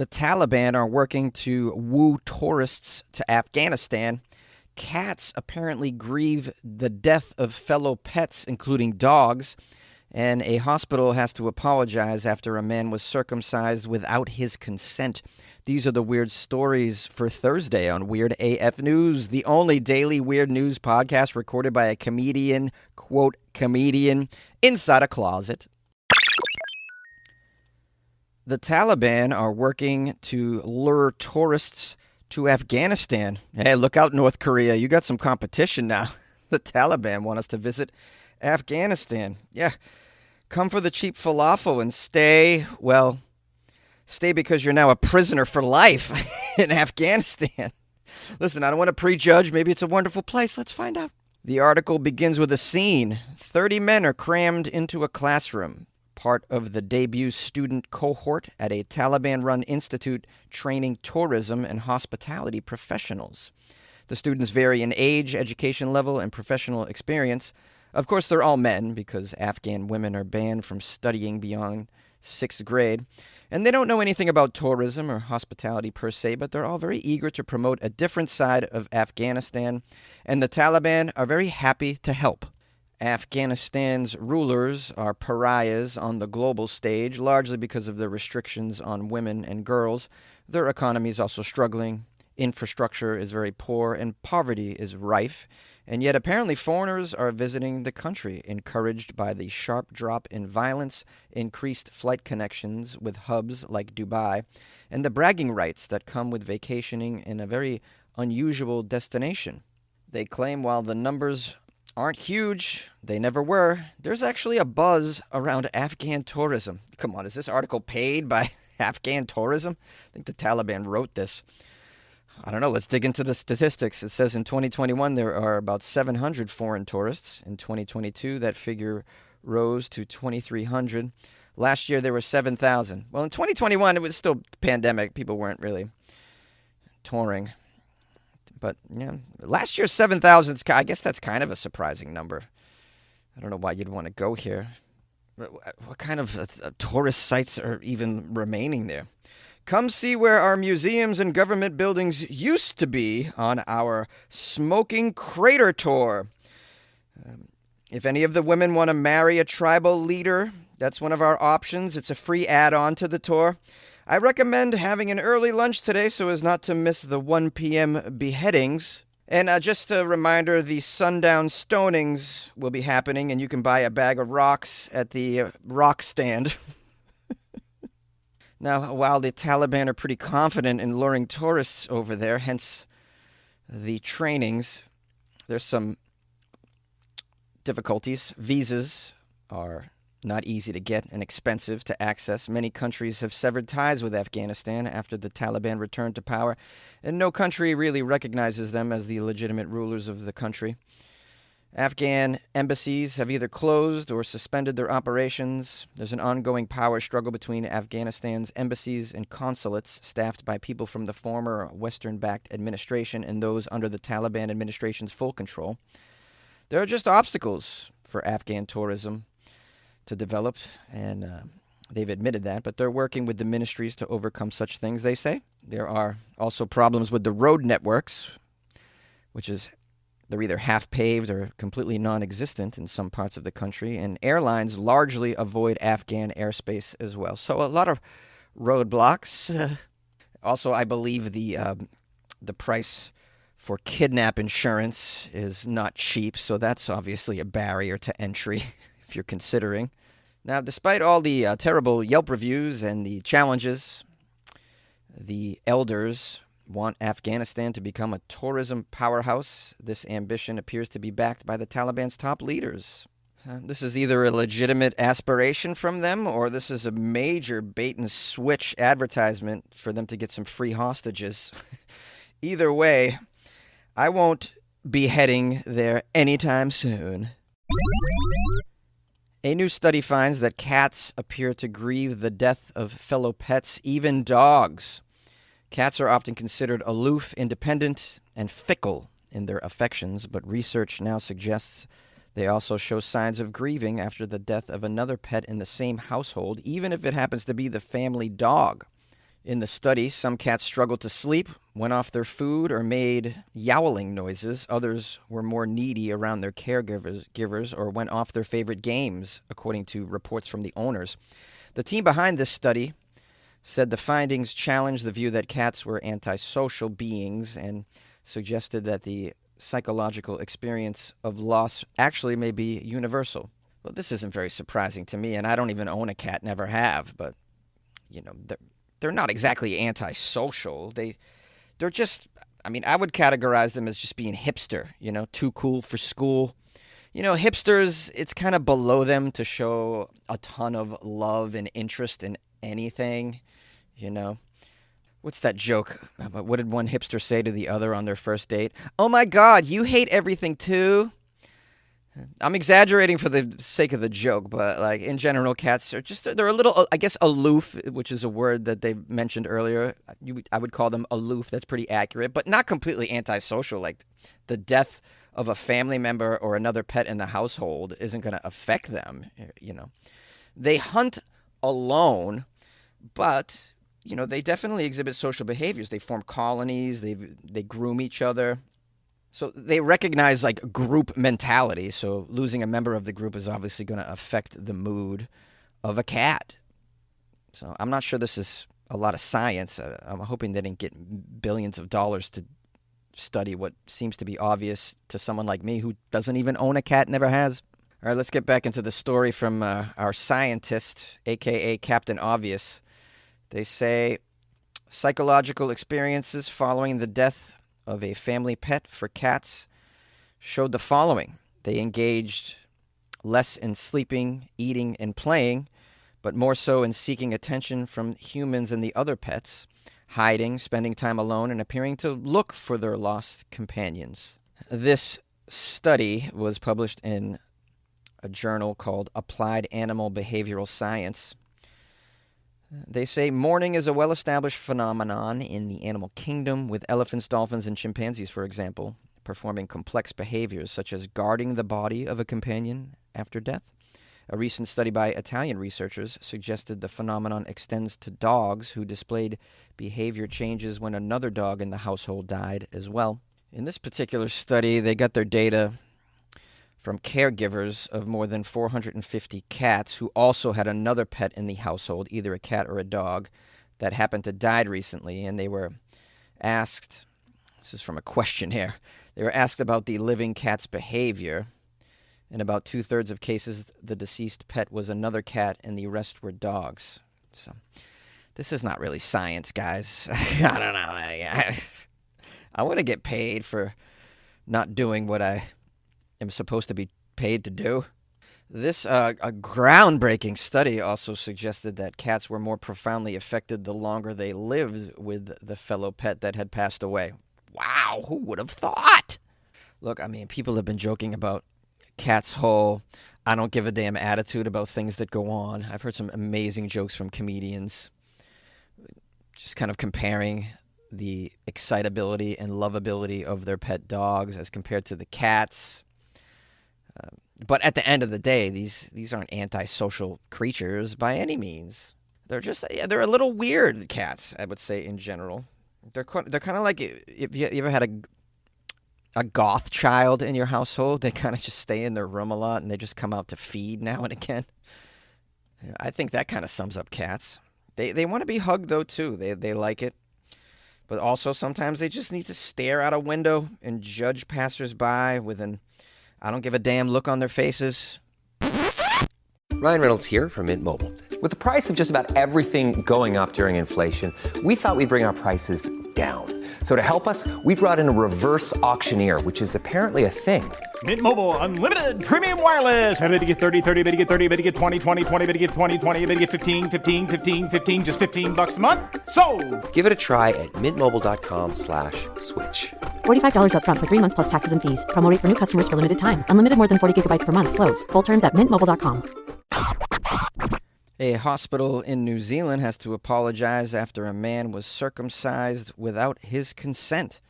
The Taliban are working to woo tourists to Afghanistan. Cats apparently grieve the death of fellow pets, including dogs. And a hospital has to apologize after a man was circumcised without his consent. These are the weird stories for Thursday on Weird AF News, the only daily weird news podcast recorded by a comedian, quote, comedian, inside a closet. The Taliban are working to lure tourists to Afghanistan. Hey, look out, North Korea. You got some competition now. The Taliban want us to visit Afghanistan. Yeah, come for the cheap falafel and stay because you're now a prisoner for life in Afghanistan. Listen, I don't want to prejudge. Maybe it's a wonderful place. Let's find out. The article begins with a scene. 30 men are crammed into a classroom, part of the debut student cohort at a Taliban-run institute training tourism and hospitality professionals. The students vary in age, education level, and professional experience. Of course, they're all men because Afghan women are banned from studying beyond 6th grade. And they don't know anything about tourism or hospitality per se, but they're all very eager to promote a different side of Afghanistan. And the Taliban are very happy to help. Afghanistan's rulers are pariahs on the global stage, largely because of the restrictions on women and girls. Their economy is also struggling, infrastructure is very poor, and poverty is rife. And yet apparently foreigners are visiting the country, encouraged by the sharp drop in violence, increased flight connections with hubs like Dubai, and the bragging rights that come with vacationing in a very unusual destination. They claim while the numbers aren't huge, they never were, there's actually a buzz around Afghan tourism. Come on, is this article paid by Afghan tourism? I think the Taliban wrote this. I don't know, let's dig into the statistics. It says in 2021 there are about 700 foreign tourists. In 2022 that figure rose to 2,300. Last year there were 7,000. Well, in 2021 it was still pandemic. People weren't really touring. But yeah, last year 7,000, I guess that's kind of a surprising number. I don't know why you'd want to go here. What kind of tourist sites are even remaining there? Come see where our museums and government buildings used to be on our Smoking Crater tour. If any of the women want to marry a tribal leader, that's one of our options. It's a free add-on to the tour. I recommend having an early lunch today so as not to miss the 1 p.m. beheadings. And just a reminder, the sundown stonings will be happening, and you can buy a bag of rocks at the rock stand. Now, while the Taliban are pretty confident in luring tourists over there, hence the trainings, there's some difficulties. Visas are not easy to get and expensive to access. Many countries have severed ties with Afghanistan after the Taliban returned to power, and no country really recognizes them as the legitimate rulers of the country. Afghan embassies have either closed or suspended their operations. There's an ongoing power struggle between Afghanistan's embassies and consulates staffed by people from the former Western-backed administration and those under the Taliban administration's full control. There are just obstacles for Afghan tourism to develop, and they've admitted that, but they're working with the ministries to overcome such things, they say. There are also problems with the road networks, which is they're either half-paved or completely non-existent in some parts of the country, and airlines largely avoid Afghan airspace as well. So a lot of roadblocks. Also, I believe the price for kidnap insurance is not cheap, so that's obviously a barrier to entry if you're considering. Now, despite all the terrible Yelp reviews and the challenges, the elders want Afghanistan to become a tourism powerhouse. This ambition appears to be backed by the Taliban's top leaders. This is either a legitimate aspiration from them, or this is a major bait-and-switch advertisement for them to get some free hostages. Either way, I won't be heading there anytime soon. A new study finds that cats appear to grieve the death of fellow pets, even dogs. Cats are often considered aloof, independent, and fickle in their affections, but research now suggests they also show signs of grieving after the death of another pet in the same household, even if it happens to be the family dog. In the study, some cats struggled to sleep, went off their food, or made yowling noises. Others were more needy around their caregivers or went off their favorite games, according to reports from the owners. The team behind this study said the findings challenged the view that cats were antisocial beings and suggested that the psychological experience of loss actually may be universal. Well, this isn't very surprising to me, and I don't even own a cat, never have, but, they're not exactly antisocial. They're just, I would categorize them as just being hipster, too cool for school. Hipsters, it's kind of below them to show a ton of love and interest in anything, What's that joke? What did one hipster say to the other on their first date? Oh my God, you hate everything too? I'm exaggerating for the sake of the joke, but in general, cats are they're a little, I guess, aloof, which is a word that they mentioned earlier. I would call them aloof. That's pretty accurate, but not completely antisocial. Like the death of a family member or another pet in the household isn't going to affect them, They hunt alone, but they definitely exhibit social behaviors. They form colonies. They groom each other. So they recognize group mentality. So losing a member of the group is obviously going to affect the mood of a cat. So I'm not sure this is a lot of science. I'm hoping they didn't get billions of dollars to study what seems to be obvious to someone like me who doesn't even own a cat, never has. All right, let's get back into the story from our scientist, a.k.a. Captain Obvious. They say psychological experiences following the death of a family pet for cats showed the following. They engaged less in sleeping, eating, and playing, but more so in seeking attention from humans and the other pets, hiding, spending time alone, and appearing to look for their lost companions. This study was published in a journal called Applied Animal Behavioral Science. They say mourning is a well-established phenomenon in the animal kingdom, with elephants, dolphins, and chimpanzees, for example, performing complex behaviors such as guarding the body of a companion after death. A recent study by Italian researchers suggested the phenomenon extends to dogs who displayed behavior changes when another dog in the household died as well. In this particular study, they got their data from caregivers of more than 450 cats who also had another pet in the household, either a cat or a dog, that happened to die recently. And they were asked, this is from a questionnaire, they were asked about the living cat's behavior. In about 2/3 of cases, the deceased pet was another cat and the rest were dogs. So this is not really science, guys. I don't know. I want to get paid for not doing what I am supposed to be paid to do. This a groundbreaking study also suggested that cats were more profoundly affected the longer they lived with the fellow pet that had passed away. Wow, who would have thought? Look, people have been joking about cats' whole I don't give a damn attitude about things that go on. I've heard some amazing jokes from comedians just kind of comparing the excitability and lovability of their pet dogs as compared to the cats. But at the end of the day, these aren't antisocial creatures by any means. They're a little weird cats, I would say, in general. They're kind of like if you ever had a goth child in your household. They kind of just stay in their room a lot and they just come out to feed now and again. I think that kind of sums up cats. They want to be hugged though too. They like it. But also sometimes they just need to stare out a window and judge passersby with an I don't give a damn look on their faces. Ryan Reynolds here from Mint Mobile. With the price of just about everything going up during inflation, we thought we'd bring our prices down. So to help us, we brought in a reverse auctioneer, which is apparently a thing. Mint Mobile Unlimited Premium Wireless. How to get 30, 30, how to get 30, how to get 20, 20, 20, how to get 20, 20, how to get 15, 15, 15, 15, just $15 a month? Sold! Give it a try at mintmobile.com/switch. $45 up front for 3 months plus taxes and fees. Promo rate for new customers for limited time. Unlimited more than 40 gigabytes per month. Slows full terms at mintmobile.com. A hospital in New Zealand has to apologize after a man was circumcised without his consent.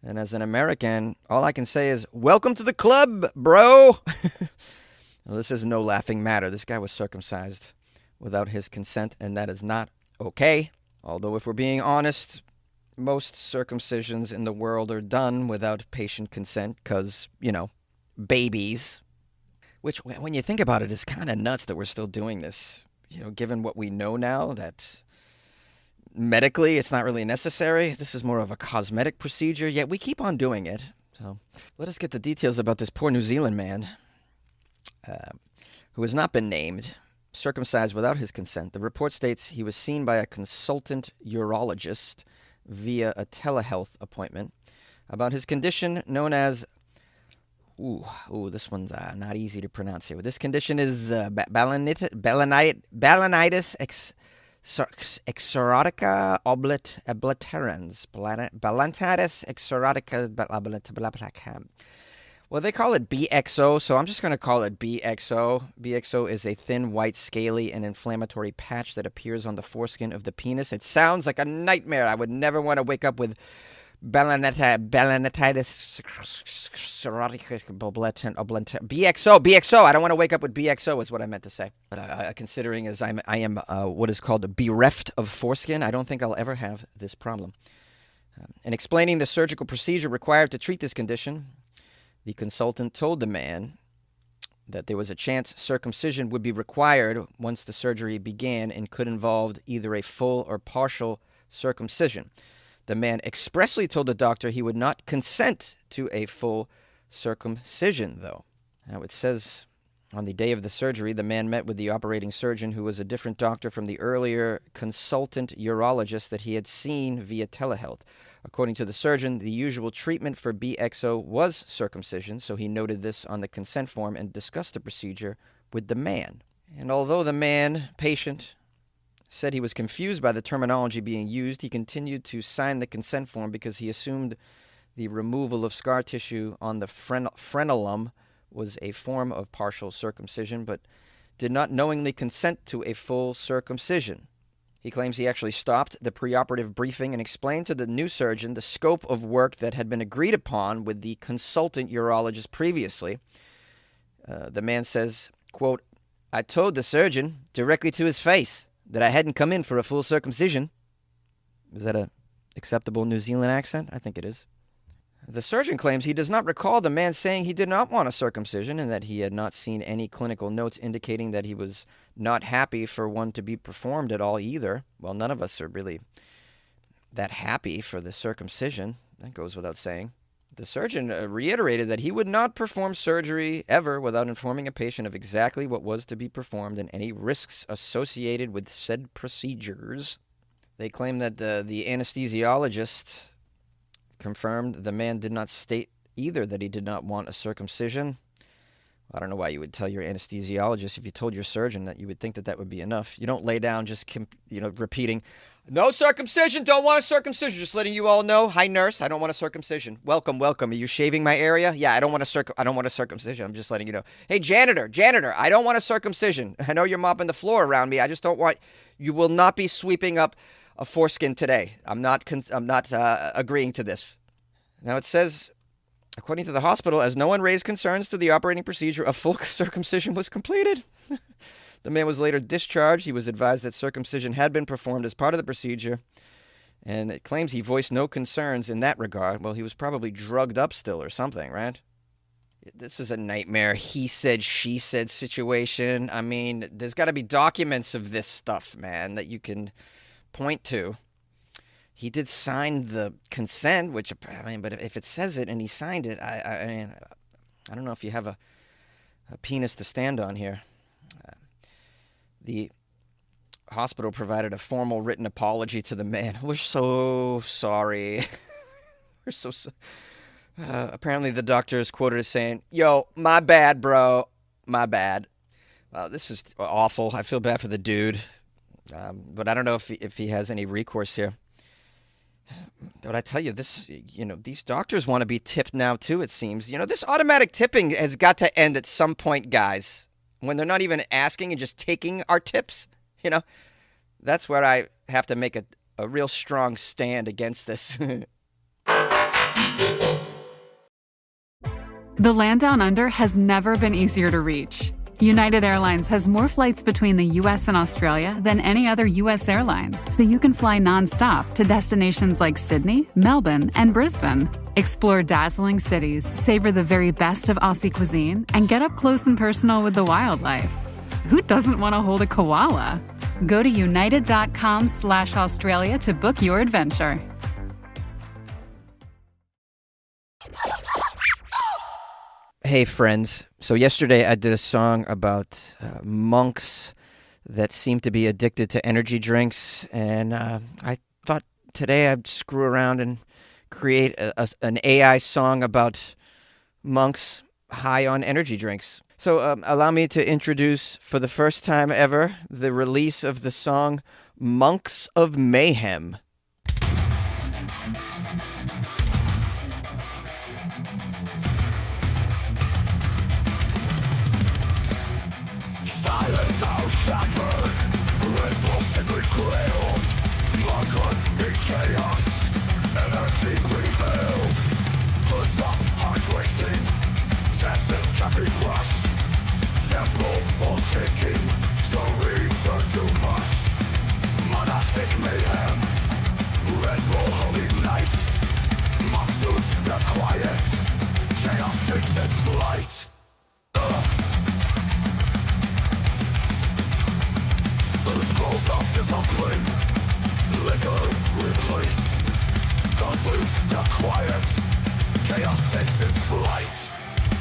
And as an American, all I can say is, welcome to the club, bro. Well, this is no laughing matter. This guy was circumcised without his consent, and that is not okay. Although if we're being honest, most circumcisions in the world are done without patient consent because, babies. Which, when you think about it, is kind of nuts that we're still doing this. Given what we know now, that medically it's not really necessary. This is more of a cosmetic procedure, yet we keep on doing it. So let us get the details about this poor New Zealand man who has not been named, circumcised without his consent. The report states he was seen by a consultant urologist via a telehealth appointment about his condition known as this one's not easy to pronounce here. This condition is balanitis exotica obliterans. Balanitis exotica obliterans. Well, they call it BXO, so I'm just going to call it BXO. BXO is a thin, white, scaly, and inflammatory patch that appears on the foreskin of the penis. It sounds like a nightmare. I would never want to wake up with balanitis BXO. I don't want to wake up with BXO is what I meant to say. But considering as I am what is called bereft of foreskin, I don't think I'll ever have this problem. In explaining the surgical procedure required to treat this condition, the consultant told the man that there was a chance circumcision would be required once the surgery began and could involve either a full or partial circumcision. The man expressly told the doctor he would not consent to a full circumcision, though. Now, it says on the day of the surgery, the man met with the operating surgeon, who was a different doctor from the earlier consultant urologist that he had seen via telehealth. According to the surgeon, the usual treatment for BXO was circumcision, so he noted this on the consent form and discussed the procedure with the man. And although the patient, said he was confused by the terminology being used, he continued to sign the consent form because he assumed the removal of scar tissue on the frenulum was a form of partial circumcision, but did not knowingly consent to a full circumcision. He claims he actually stopped the preoperative briefing and explained to the new surgeon the scope of work that had been agreed upon with the consultant urologist previously. The man says, quote, "I told the surgeon directly to his face that I hadn't come in for a full circumcision." Is that an acceptable New Zealand accent? I think it is. The surgeon claims he does not recall the man saying he did not want a circumcision and that he had not seen any clinical notes indicating that he was not happy for one to be performed at all either. Well, none of us are really that happy for the circumcision. That goes without saying. The surgeon reiterated that he would not perform surgery ever without informing a patient of exactly what was to be performed and any risks associated with said procedures. They claim that the anesthesiologist confirmed the man did not state either that he did not want a circumcision. I don't know why you would tell your anesthesiologist if you told your surgeon that you would think that that would be enough. You don't lay down just repeating, "No circumcision, don't want a circumcision." Just letting you all know, "Hi nurse, I don't want a circumcision. Welcome. Are you shaving my area? Yeah, I don't want a circumcision. I'm just letting you know. Hey janitor, I don't want a circumcision. I know you're mopping the floor around me. I just don't want. You will not be sweeping up a foreskin today. I'm not agreeing to this." Now it says, according to the hospital, as no one raised concerns to the operating procedure, a full circumcision was completed. The man was later discharged. He was advised that circumcision had been performed as part of the procedure, and it claims he voiced no concerns in that regard. Well, he was probably drugged up still or something, right? This is a nightmare he said, she said situation. I mean, there's got to be documents of this stuff, man, that you can point to. He did sign the consent, which, but if it says it and he signed it, I don't know if you have a penis to stand on here. The hospital provided a formal written apology to the man. "We're so sorry." We're so sorry. Apparently the doctor is quoted as saying, "Yo, my bad, bro. My bad." This is awful. I feel bad for the dude. But I don't know if he has any recourse here. But I tell you, these doctors want to be tipped now too, it seems. This automatic tipping has got to end at some point, guys. When they're not even asking and just taking our tips, that's where I have to make a real strong stand against this. The land down under has never been easier to reach. United Airlines has more flights between the U.S. and Australia than any other U.S. airline, so you can fly nonstop to destinations like Sydney, Melbourne, and Brisbane. Explore dazzling cities, savor the very best of Aussie cuisine, and get up close and personal with the wildlife. Who doesn't want to hold a koala? Go to united.com/Australia to book your adventure. Hey, friends. So yesterday I did a song about monks that seem to be addicted to energy drinks, and I thought today I'd screw around and create an AI song about monks high on energy drinks. So allow me to introduce, for the first time ever, the release of the song Monks of Mayhem. Silent thou shattered, ripples in the cradle, London in chaos, energy prevails, hoods up, hearts racing, chants and caffeine rush, temple all shaking, so return to mush, monastic mayhem, Red Bull holy night, monks lose their quiet, chaos takes its flight. The scrolls of discipline, liquor replaced, gods lose their quiet, chaos takes its flight.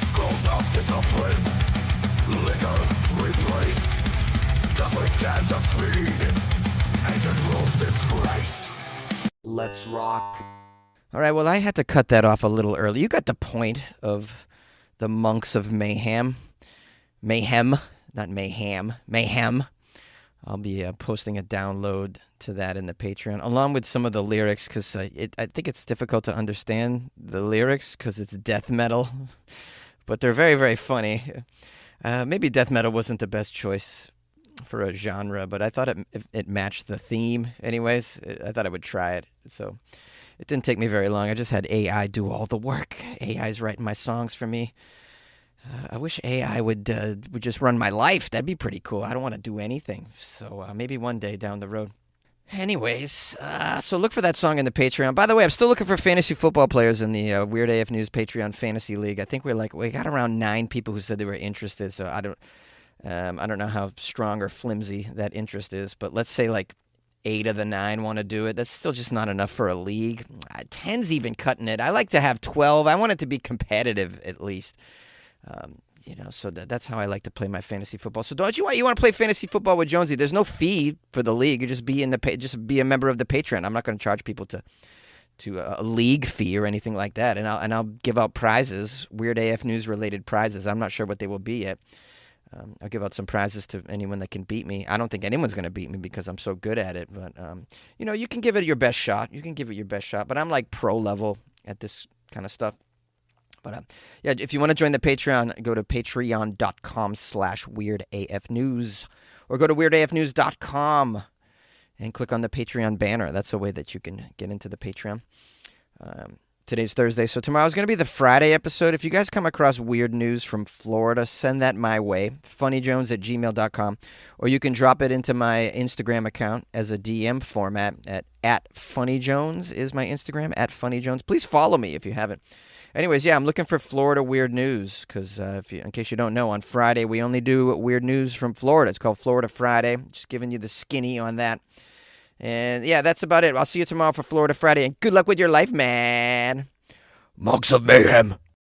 Scrolls of discipline, liquor replaced, cosmic dance of speed, ancient rules disgraced. Let's rock. All right, well, I had to cut that off a little early. You got the point of the Monks of Mayhem. Mayhem, not mayhem. Mayhem. I'll be posting a download to that in the Patreon, along with some of the lyrics, because I think it's difficult to understand the lyrics because it's death metal, but they're very, very funny. Maybe death metal wasn't the best choice for a genre, but I thought it matched the theme anyways. I thought I would try it, so it didn't take me very long. I just had AI do all the work. AI's writing my songs for me. I wish AI would just run my life. That'd be pretty cool. I don't want to do anything. So maybe one day down the road. Anyways, so look for that song in the Patreon. By the way, I'm still looking for fantasy football players in the Weird AF News Patreon Fantasy League. I think we got around 9 people who said they were interested. So I don't know how strong or flimsy that interest is. But let's say like 8 of the 9 want to do it. That's still just not enough for a league. 10's even cutting it. I like to have 12. I want it to be competitive at least. So that's how I like to play my fantasy football. So don't you want to play fantasy football with Jonesy? There's no fee for the league. You just be be a member of the Patreon. I'm not going to charge people to a league fee or anything like that. And I'll give out prizes, Weird AF News related prizes. I'm not sure what they will be yet. I'll give out some prizes to anyone that can beat me. I don't think anyone's going to beat me because I'm so good at it. But you can give it your best shot. But I'm like pro level at this kind of stuff. But if you want to join the Patreon, go to patreon.com/weirdafnews or go to weirdafnews.com and click on the Patreon banner. That's a way that you can get into the Patreon. Today's Thursday, so tomorrow's going to be the Friday episode. If you guys come across weird news from Florida, send that my way, funnyjones@gmail.com, or you can drop it into my Instagram account as a DM format at funnyjones is my Instagram, at funnyjones. Please follow me if you haven't. Anyways, I'm looking for Florida weird news because in case you don't know, on Friday we only do weird news from Florida. It's called Florida Friday. Just giving you the skinny on that. And that's about it. I'll see you tomorrow for Florida Friday, and good luck with your life, man. Monks of Mayhem.